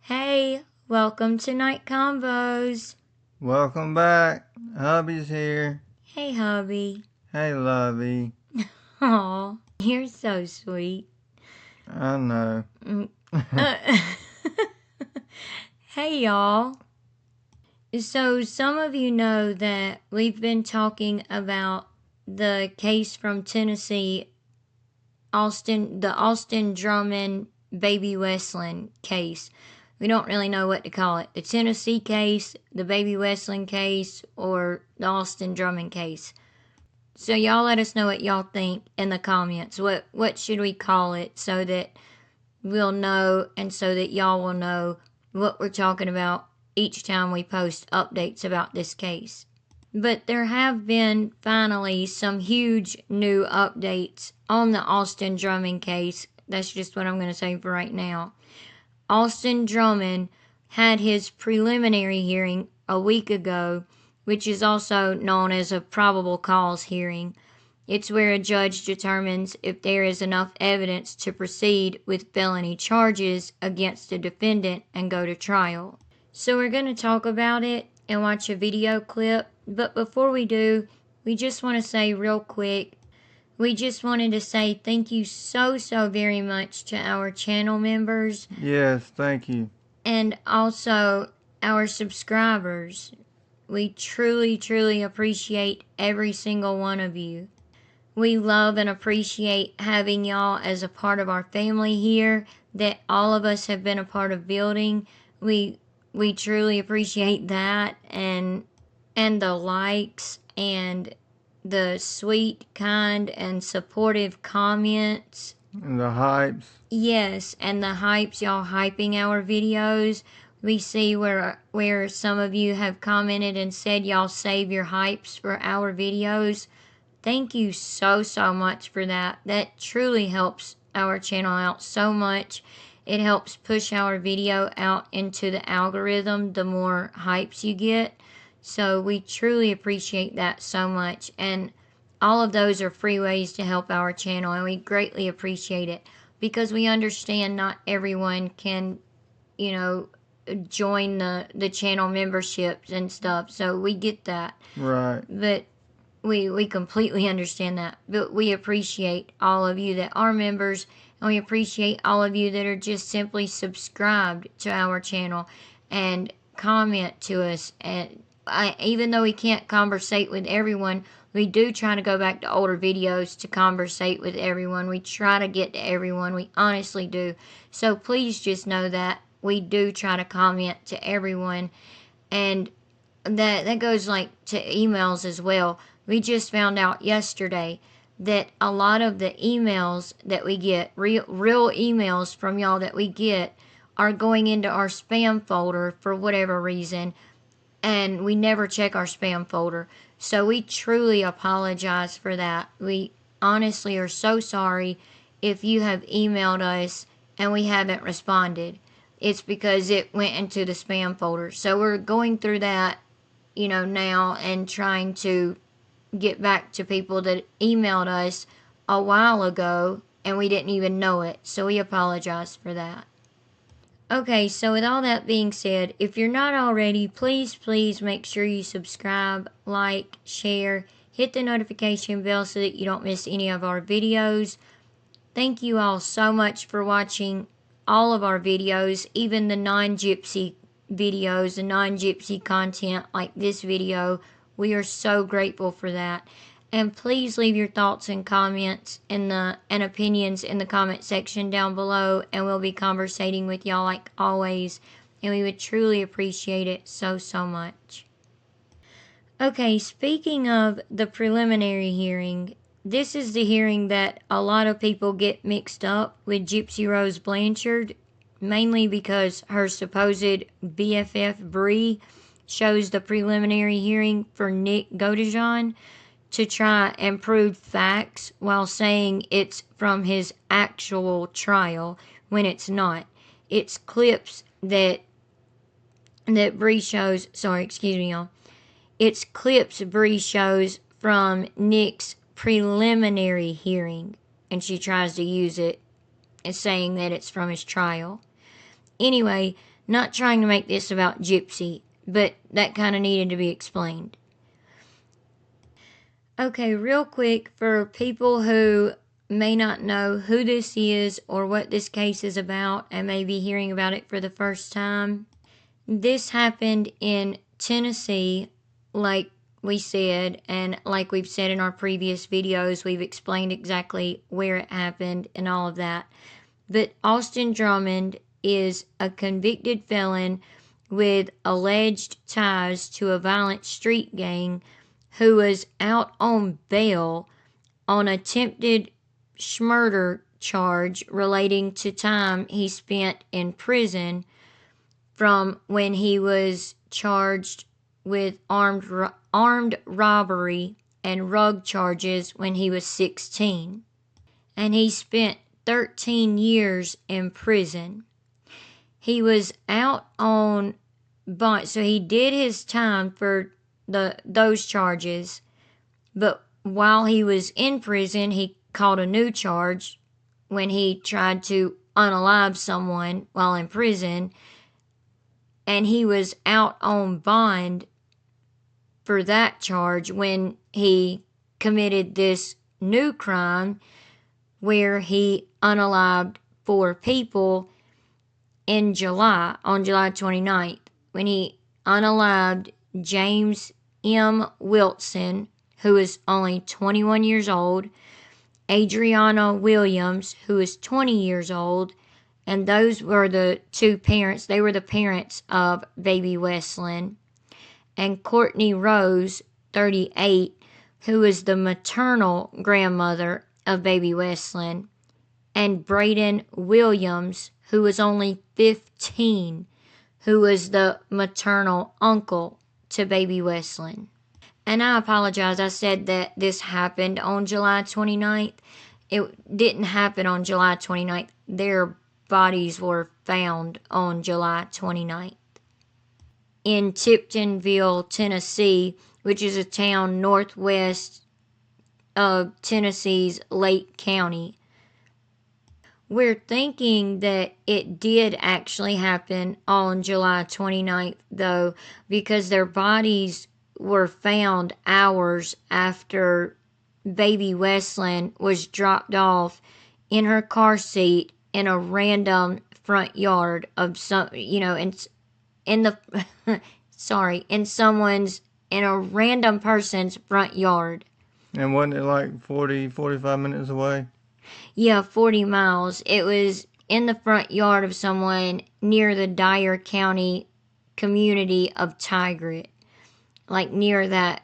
Hey, welcome to Night Convos. Welcome back. Hubby's here. Hey, hubby. Hey, lovey. Aw, you're so sweet. I know. Uh, hey, y'all. So, some of you know that we've been talking about the case from Tennessee, the Austin Drummond Baby Weslynne case. We don't really know what to call it. The Tennessee case, the Baby Weslynne case, or the Austin Drummond case. So y'all let us know what y'all think in the comments. What should we call it so that we'll know and so that y'all will know what we're talking about each time we post updates about this case. But there have been finally some huge new updates on the Austin Drummond case. That's just what I'm going to say for right now. Austin Drummond had his preliminary hearing a week ago, which is also known as a probable cause hearing. It's where a judge determines if there is enough evidence to proceed with felony charges against a defendant and go to trial. So we're going to talk about it and watch a video clip, but before we do, we just want to say real quick, we just wanted to say thank you so very much to our channel members. Yes, thank you. And also our subscribers. We truly appreciate every single one of you. We love and appreciate having y'all as a part of our family here that all of us have been a part of building. We truly appreciate that and the likes and the sweet, kind, and supportive comments. And the hypes. Yes, and the hypes, y'all hyping our videos. We see where some of you have commented and said y'all save your hypes for our videos. Thank you so much for that. That truly helps our channel out so much. It helps push our video out into the algorithm the more hypes you get. So we truly appreciate that so much. And all of those are free ways to help our channel, and we greatly appreciate it because we understand not everyone can, join the channel memberships and stuff. So we get that. Right. But we completely understand that. But we appreciate all of you that are members, and we appreciate all of you that are just simply subscribed to our channel and comment to us. And even though we can't conversate with everyone, we do try to go back to older videos to conversate with everyone. We try to get to everyone. We honestly do. So please just know that we do try to comment to everyone. And that goes like to emails as well. We just found out yesterday that a lot of the emails that we get, real emails from y'all that we get, are going into our spam folder for whatever reason, and we never check our spam folder. So we truly apologize for that. We honestly are so sorry if you have emailed us and we haven't responded. It's because it went into the spam folder. So we're going through that, now and trying to get back to people that emailed us a while ago and we didn't even know it. So we apologize for that. Okay, so with all that being said, if you're not already, please make sure you subscribe, like, share, hit the notification bell so that you don't miss any of our videos. Thank you all so much for watching all of our videos, even the non-gypsy videos, the non-gypsy content like this video. We are so grateful for that. And please leave your thoughts and comments and opinions in the comment section down below, and we'll be conversating with y'all like always, and we would truly appreciate it so much. Okay, speaking of the preliminary hearing, this is the hearing that a lot of people get mixed up with Gypsy Rose Blanchard, mainly because her supposed BFF Bree shows the preliminary hearing for Nick Godejohn to try and prove facts while saying it's from his actual trial when it's not. It's clips that Bree shows, y'all. It's clips Bree shows from Nick's preliminary hearing, and she tries to use it as saying that it's from his trial. Anyway, Not trying to make this about Gypsy, but that kind of needed to be explained. Okay, real quick, for people who may not know who this is or what this case is about and may be hearing about it for the first time, this happened in Tennessee, like we said, and like we've said in our previous videos, we've explained exactly where it happened and all of that. But Austin Drummond is a convicted felon with alleged ties to a violent street gang who was out on bail on attempted murder charge relating to time he spent in prison from when he was charged with armed robbery and rug charges when he was 16. And he spent 13 years in prison. He was out on bond, so he did his time for those charges, but while he was in prison, he caught a new charge when he tried to unalive someone while in prison, and he was out on bond for that charge when he committed this new crime where he unalived 4 people on July 29th, when he unalived James M. Wilson, who is only 21 years old, Adriana Williams, who is 20 years old, and those were the 2 parents. They were the parents of baby Weslynne, and Courtney Rose, 38, who is the maternal grandmother of baby Weslynne, and Braden Williams, who was only 15, who was the maternal uncle to baby Weslynne. And I apologize, I said that this happened on July 29th. It didn't happen on July 29th. Their bodies were found on July 29th. In Tiptonville, Tennessee, which is a town northwest of Tennessee's Lake County. We're thinking that it did actually happen on July 29th, though, because their bodies were found hours after baby Weslynne was dropped off in her car seat in a random front yard of in a random person's front yard. And wasn't it like 45 minutes away? Yeah, 40 miles. It was in the front yard of someone near the Dyer County community of Tigrit, like near that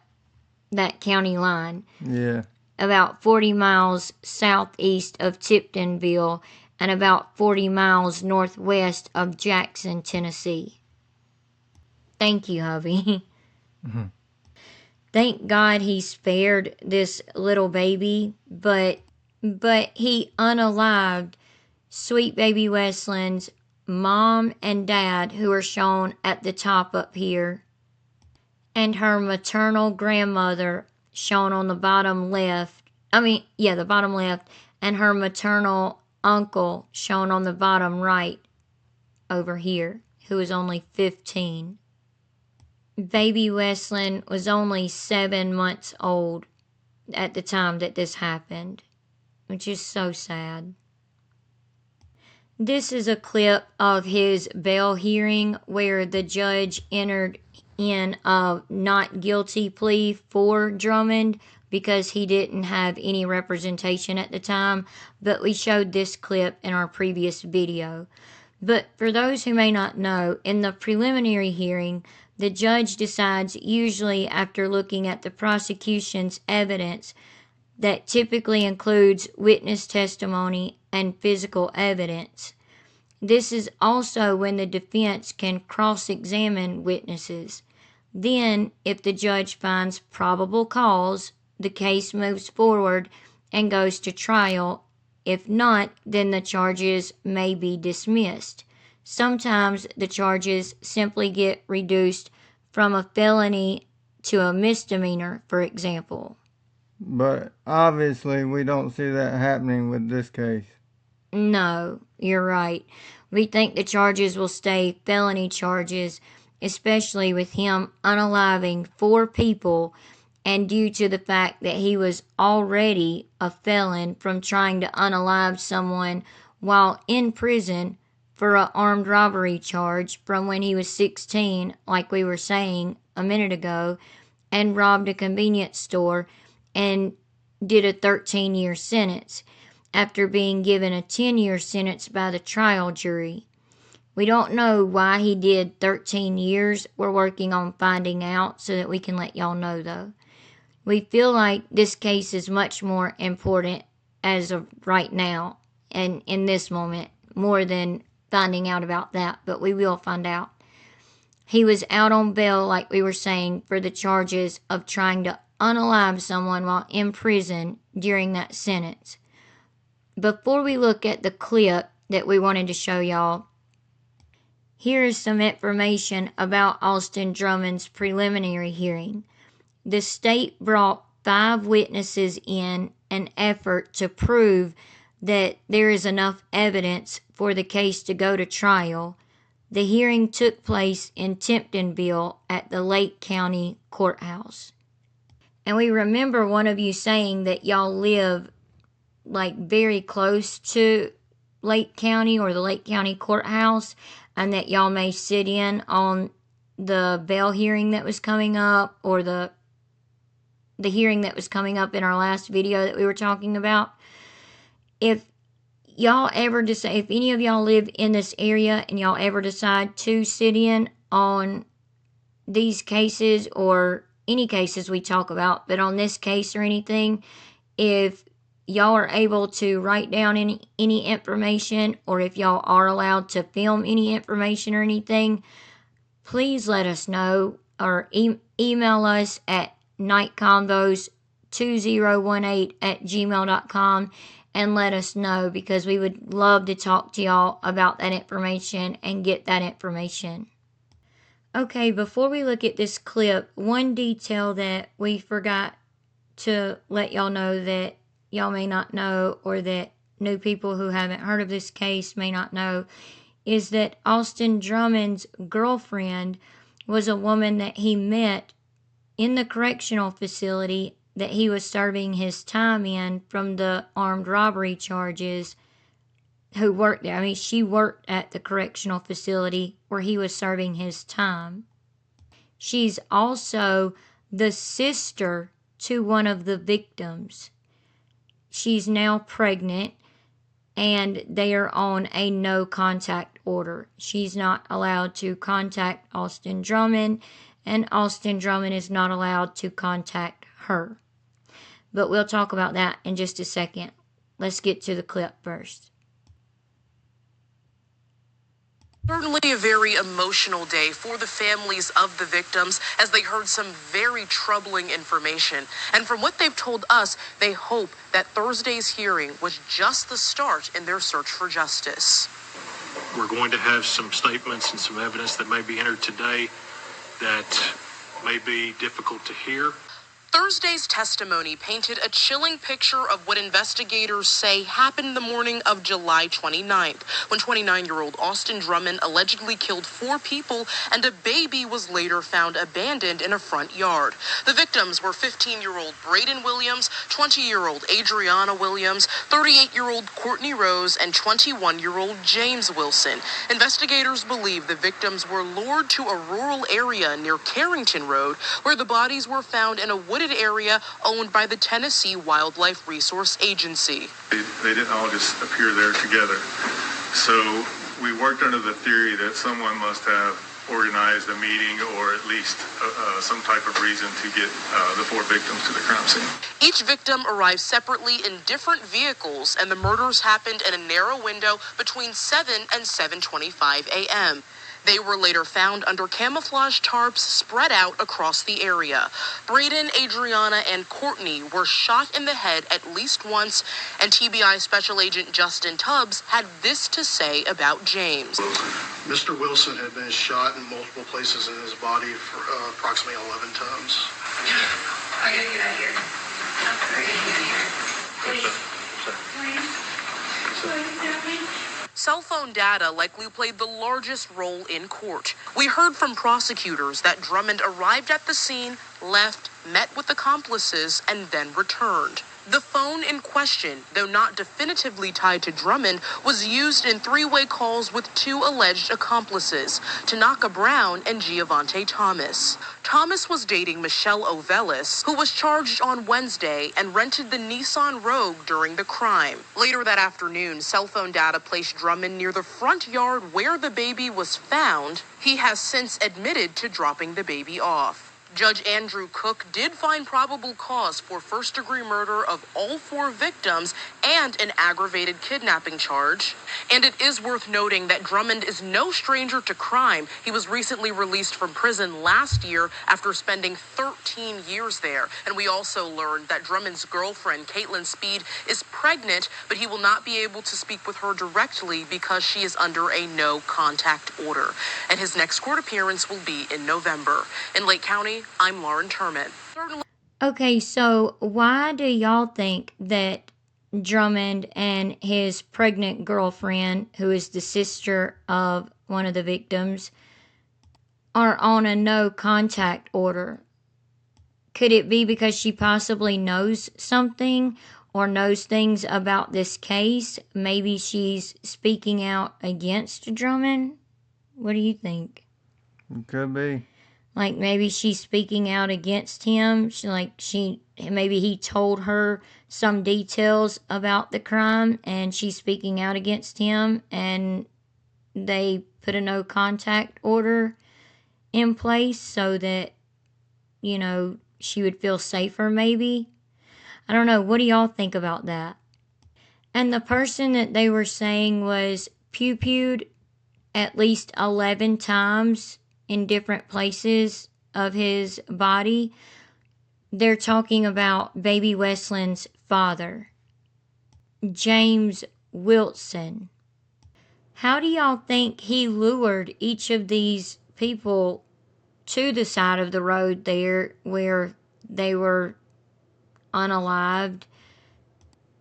county line. Yeah. About 40 miles southeast of Tiptonville and about 40 miles northwest of Jackson, Tennessee. Thank you, hubby. Mm-hmm. Thank God he spared this little baby, but he unalived sweet baby Weslynne's mom and dad, who are shown at the top up here, and her maternal grandmother, shown on the bottom left. The bottom left, and her maternal uncle, shown on the bottom right over here, who is only 15. Baby Weslynne was only 7 months old at the time that this happened, which is so sad. This is a clip of his bail hearing where the judge entered in a not guilty plea for Drummond because he didn't have any representation at the time, but we showed this clip in our previous video. But for those who may not know, in the preliminary hearing, the judge decides, usually after looking at the prosecution's evidence that typically includes witness testimony and physical evidence. This is also when the defense can cross-examine witnesses. Then, if the judge finds probable cause, the case moves forward and goes to trial. If not, then the charges may be dismissed. Sometimes the charges simply get reduced from a felony to a misdemeanor, for example. But obviously we don't see that happening with this case. No, you're right. We think the charges will stay felony charges, especially with him unaliving 4 people and due to the fact that he was already a felon from trying to unalive someone while in prison for an armed robbery charge from when he was 16, like we were saying a minute ago, and robbed a convenience store and did a 13-year sentence after being given a 10-year sentence by the trial jury. We don't know why he did 13 years. We're working on finding out so that we can let y'all know, though. We feel like this case is much more important as of right now and in this moment, more than finding out about that, but we will find out. He was out on bail, like we were saying, for the charges of trying to unalive someone while in prison during that sentence. Before we look at the clip that we wanted to show y'all, here is some information about Austin Drummond's preliminary hearing. The state brought 5 witnesses in an effort to prove that there is enough evidence for the case to go to trial. The hearing took place in Tiptonville at the Lake County Courthouse. And we remember one of you saying that y'all live like very close to Lake County or the Lake County Courthouse, and that y'all may sit in on the bail hearing that was coming up, or the hearing that was coming up in our last video that we were talking about. If y'all ever decide, if any of y'all live in this area and y'all ever decide to sit in on these cases or any cases we talk about, but on this case or anything, if y'all are able to write down any information, or if y'all are allowed to film any information or anything, please let us know, or email us at nightconvos2018@gmail.com and let us know, because we would love to talk to y'all about that information and get that information. Okay, before we look at this clip, one detail that we forgot to let y'all know that y'all may not know, or that new people who haven't heard of this case may not know, is that Austin Drummond's girlfriend was a woman that he met in the correctional facility that he was serving his time in from the armed robbery charges, who worked there. I mean, she worked at the correctional facility where he was serving his time. She's also the sister to one of the victims. She's now pregnant, and they are on a no contact order. She's not allowed to contact Austin Drummond, and Austin Drummond is not allowed to contact her. But we'll talk about that in just a second. Let's get to the clip first. Certainly a very emotional day for the families of the victims as they heard some very troubling information. And from what they've told us, they hope that Thursday's hearing was just the start in their search for justice. We're going to have some statements and some evidence that may be entered today that may be difficult to hear. Thursday's testimony painted a chilling picture of what investigators say happened the morning of July 29th, when 29-year-old Austin Drummond allegedly killed 4 people and a baby was later found abandoned in a front yard. The victims were 15-year-old Braden Williams, 20-year-old Adriana Williams, 38-year-old Courtney Rose, and 21-year-old James Wilson. Investigators believe the victims were lured to a rural area near Carrington Road, where the bodies were found in a wooded area owned by the Tennessee Wildlife Resource Agency. They didn't all just appear there together. So we worked under the theory that someone must have organized a meeting, or at least some type of reason to get the 4 victims to the crime scene. Each victim arrived separately in different vehicles, and the murders happened in a narrow window between 7 and 7:25 a.m. They were later found under camouflage tarps spread out across the area. Braden, Adriana, and Courtney were shot in the head at least once, and TBI Special Agent Justin Tubbs had this to say about James. Mr. Wilson had been shot in multiple places in his body for approximately 11 times. I gotta get out of here. I gotta get out of here. Please. Please. Cell phone data likely played the largest role in court. We heard from prosecutors that Drummond arrived at the scene, left, met with accomplices, and then returned. The phone in question, though not definitively tied to Drummond, was used in three-way calls with two alleged accomplices, Tanaka Brown and Giovante Thomas. Thomas was dating Michelle Ovelis, who was charged on Wednesday and rented the Nissan Rogue during the crime. Later that afternoon, cell phone data placed Drummond near the front yard where the baby was found. He has since admitted to dropping the baby off. Judge Andrew Cook did find probable cause for first-degree murder of all four victims and an aggravated kidnapping charge. And it is worth noting that Drummond is no stranger to crime. He was recently released from prison last year after spending 13 years there. And we also learned that Drummond's girlfriend, Caitlin Speed, is pregnant, but he will not be able to speak with her directly because she is under a no-contact order. And his next court appearance will be in November. In Lake County, I'm Lauren Turman. Okay, so why do y'all think that Drummond and his pregnant girlfriend, who is the sister of one of the victims, are on a no contact order? Could it be because she possibly knows something or knows things about this case? Maybe she's speaking out against Drummond? What do you think? It could be. Like maybe she's speaking out against him. Maybe he told her some details about the crime and she's speaking out against him, and they put a no contact order in place so that, she would feel safer maybe. I don't know. What do y'all think about that? And the person that they were saying was pew-pewed at least 11 times in different places of his body. They're talking about baby Weslynne's father, James Wilson. How do y'all think he lured each of these people to the side of the road there where they were unalived?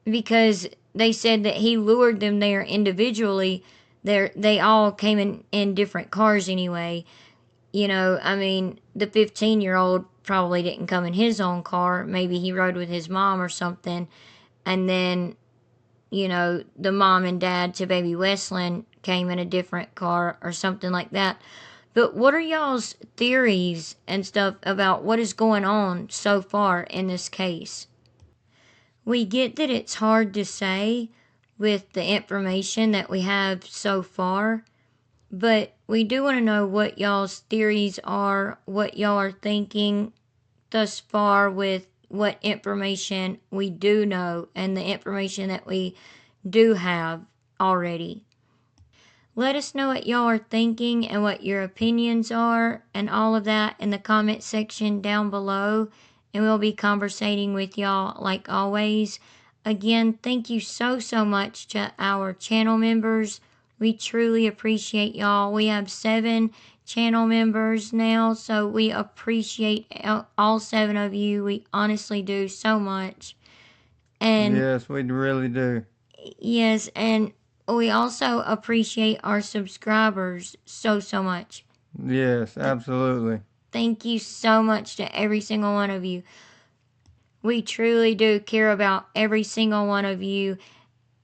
Because they said that he lured them there individually. They all came in different cars anyway. The 15-year-old probably didn't come in his own car. Maybe he rode with his mom or something. And then, the mom and dad to baby Weslynne came in a different car or something like that. But what are y'all's theories and stuff about what is going on so far in this case? We get that it's hard to say with the information that we have so far, but we do want to know what y'all's theories are, what y'all are thinking thus far with what information we do know and the information that we do have already. Let us know what y'all are thinking and what your opinions are and all of that in the comment section down below, and we'll be conversating with y'all like always. Again, thank you so much to our channel members. We truly appreciate y'all. We have 7 channel members now, so we appreciate all 7 of you. We honestly do so much. And yes, we really do. Yes, and we also appreciate our subscribers so much. Yes, absolutely. Thank you so much to every single one of you. We truly do care about every single one of you,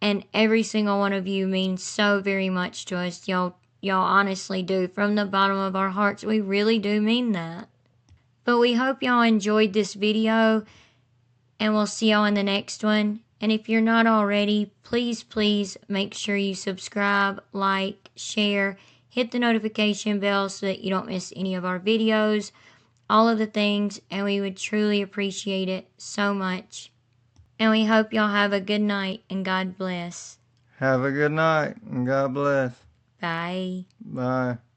and every single one of you means so very much to us. Y'all honestly do. From the bottom of our hearts, we really do mean that. But we hope y'all enjoyed this video, and we'll see y'all in the next one. And if you're not already, please make sure you subscribe, like, share, hit the notification bell so that you don't miss any of our videos, all of the things, and we would truly appreciate it so much. And we hope y'all have a good night, and God bless. Have a good night, and God bless. Bye. Bye.